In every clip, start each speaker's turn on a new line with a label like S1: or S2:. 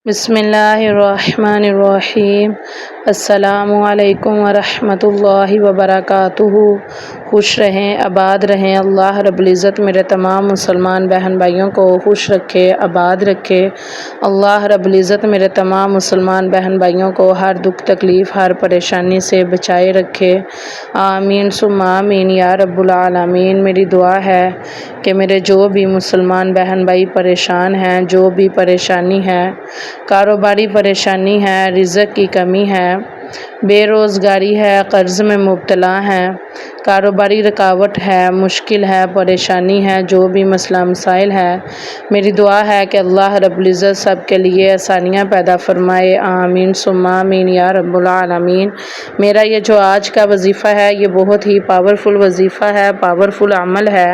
S1: بسم اللہ الرحمن الرحیم۔ السلام علیکم ورحمۃ اللہ وبرکاتہ۔ خوش رہیں، آباد رہیں۔ اللہ رب العزت میرے تمام مسلمان بہن بھائیوں کو خوش رکھے، آباد رکھے۔ اللہ رب العزت میرے تمام مسلمان بہن بھائیوں کو ہر دکھ تکلیف، ہر پریشانی سے بچائے رکھے۔ آمین ثم آمین یا رب العالمین۔ میری دعا ہے کہ میرے جو بھی مسلمان بہن بھائی پریشان ہیں، جو بھی پریشانی ہے، کاروباری پریشانی ہے، رزق کی کمی ہے، بے روزگاری ہے، قرض میں مبتلا ہیں، کاروباری رکاوٹ ہے، مشکل ہے، پریشانی ہے، جو بھی مسئلہ مسائل ہے، میری دعا ہے کہ اللہ رب العزت سب کے لیے آسانیاں پیدا فرمائے۔ آمین ثم آمین یا رب العالمین۔ میرا یہ جو آج کا وظیفہ ہے، یہ بہت ہی پاورفل وظیفہ ہے، پاورفل عمل ہے۔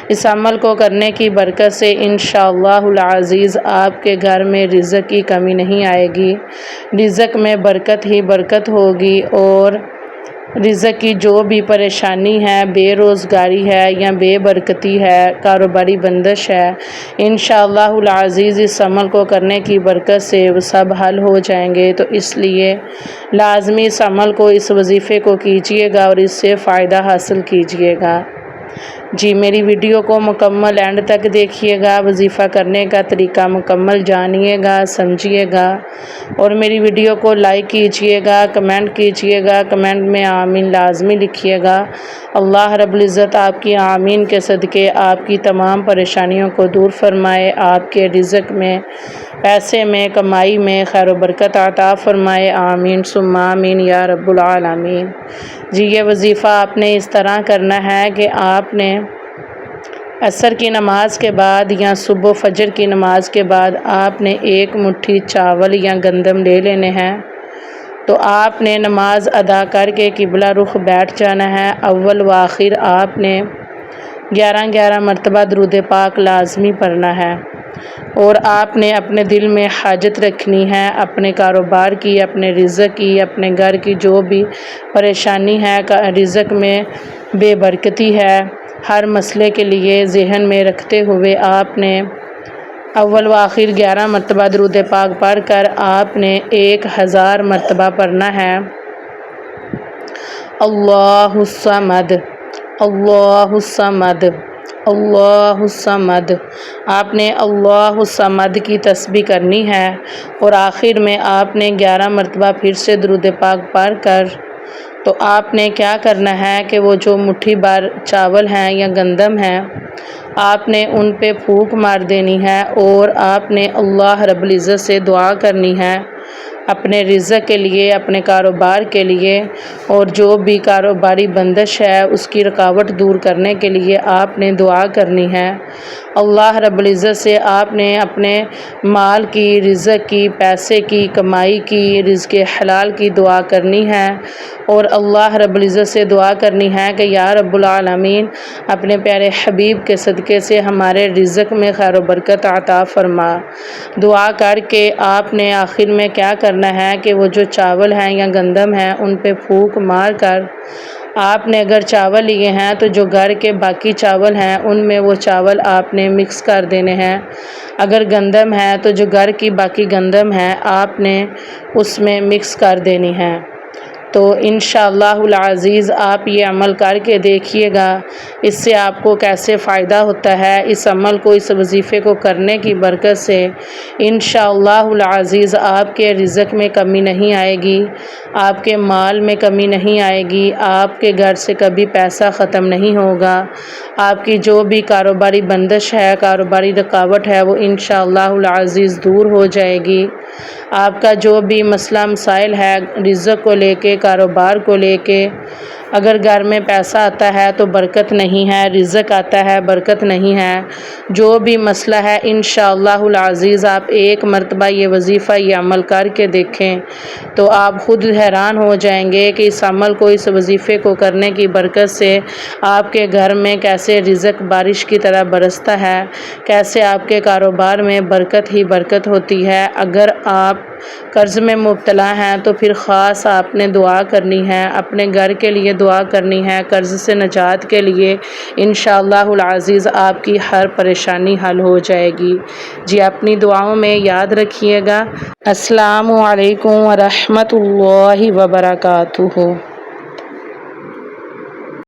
S1: اس عمل کو کرنے کی برکت سے انشاءاللہ العزیز آپ کے گھر میں رزق کی کمی نہیں آئے گی، رزق میں برکت ہی برکت ہوگی، اور رزق کی جو بھی پریشانی ہے، بے روزگاری ہے یا بے برکتی ہے، کاروباری بندش ہے، انشاءاللہ العزیز اس عمل کو کرنے کی برکت سے وہ سب حل ہو جائیں گے۔ تو اس لیے لازمی اس عمل کو، اس وظیفے کو کیجئے گا اور اس سے فائدہ حاصل کیجئے گا۔ جی، میری ویڈیو کو مکمل اینڈ تک دیکھیے گا، وظیفہ کرنے کا طریقہ مکمل جانیے گا، سمجھیے گا، اور میری ویڈیو کو لائک کیجئے گا، کمنٹ کیجئے گا، کمنٹ میں آمین لازمی لکھیے گا۔ اللہ رب العزت آپ کی آمین کے صدقے آپ کی تمام پریشانیوں کو دور فرمائے، آپ کے رزق میں، پیسے میں، کمائی میں خیر و برکت عطا فرمائے۔ آمین ثم آمین یا رب العالمین۔ جی، یہ وظیفہ آپ نے اس طرح کرنا ہے کہ آپ نے عصر کی نماز کے بعد یا صبح فجر کی نماز کے بعد آپ نے ایک مٹھی چاول یا گندم لے لینے ہیں۔ تو آپ نے نماز ادا کر کے قبلہ رخ بیٹھ جانا ہے۔ اول و آخر آپ نے 11 مرتبہ درود پاک لازمی پڑھنا ہے، اور آپ نے اپنے دل میں حاجت رکھنی ہے، اپنے کاروبار کی، اپنے رزق کی، اپنے گھر کی جو بھی پریشانی ہے، رزق میں بے برکتی ہے، ہر مسئلے کے لیے ذہن میں رکھتے ہوئے آپ نے اول و آخر 11 مرتبہ درود پاک پڑھ کر آپ نے 1000 مرتبہ پڑھنا ہے۔ اللہ الصمد، اللہ الصمد، اللہ الصمد۔ آپ نے اللہ الصمد کی تسبیح کرنی ہے، اور آخر میں آپ نے 11 مرتبہ پھر سے درود پاک پڑھ کر تو آپ نے کیا کرنا ہے کہ وہ جو مٹھی بار چاول ہیں یا گندم ہیں، آپ نے ان پہ پھونک مار دینی ہے، اور آپ نے اللہ رب العزت سے دعا کرنی ہے اپنے رزق کے لیے، اپنے کاروبار کے لیے، اور جو بھی کاروباری بندش ہے اس کی رکاوٹ دور کرنے کے لیے آپ نے دعا کرنی ہے۔ اللہ رب العزت سے آپ نے اپنے مال کی، رزق کی، پیسے کی، کمائی کی، رزق حلال کی دعا کرنی ہے، اور اللہ رب العزت سے دعا کرنی ہے کہ یا رب العالمین اپنے پیارے حبیب کے صدقے سے ہمارے رزق میں خیر و برکت عطا فرما۔ دعا کر کے آپ نے آخر میں کیا کرنا ہے کہ وہ جو چاول ہیں یا گندم ہیں ان پہ پھونک مار کر آپ نے اگر چاول لیے ہیں تو جو گھر کے باقی چاول ہیں ان میں وہ چاول آپ نے مکس کر دینے ہیں، اگر گندم ہے تو جو گھر کی باقی گندم ہے آپ نے اس میں مکس کر دینی ہے۔ تو انشاءاللہ العزیز آپ یہ عمل کر کے دیکھیے گا، اس سے آپ کو کیسے فائدہ ہوتا ہے۔ اس عمل کو، اس وظیفے کو کرنے کی برکت سے انشاءاللہ العزیز آپ کے رزق میں کمی نہیں آئے گی، آپ کے مال میں کمی نہیں آئے گی، آپ کے گھر سے کبھی پیسہ ختم نہیں ہوگا، آپ کی جو بھی کاروباری بندش ہے، کاروباری رکاوٹ ہے، وہ انشاءاللہ العزیز دور ہو جائے گی۔ آپ کا جو بھی مسئلہ مسائل ہے رزق کو لے کے، کاروبار کو لے کے، اگر گھر میں پیسہ آتا ہے تو برکت نہیں ہے، رزق آتا ہے برکت نہیں ہے، جو بھی مسئلہ ہے انشاءاللہ العزیز آپ ایک مرتبہ یہ وظیفہ، یہ عمل کر کے دیکھیں تو آپ خود حیران ہو جائیں گے کہ اس عمل کو، اس وظیفے کو کرنے کی برکت سے آپ کے گھر میں کیسے رزق بارش کی طرح برستا ہے، کیسے آپ کے کاروبار میں برکت ہی برکت ہوتی ہے۔ اگر آپ آپ قرض میں مبتلا ہیں تو پھر خاص آپ نے دعا کرنی ہے، اپنے گھر کے لیے دعا کرنی ہے، قرض سے نجات کے لیے انشاءاللہ العزیز آپ کی ہر پریشانی حل ہو جائے گی۔ جی اپنی دعاؤں میں یاد رکھیے گا۔ السلام علیکم ورحمۃ اللہ وبرکاتہ۔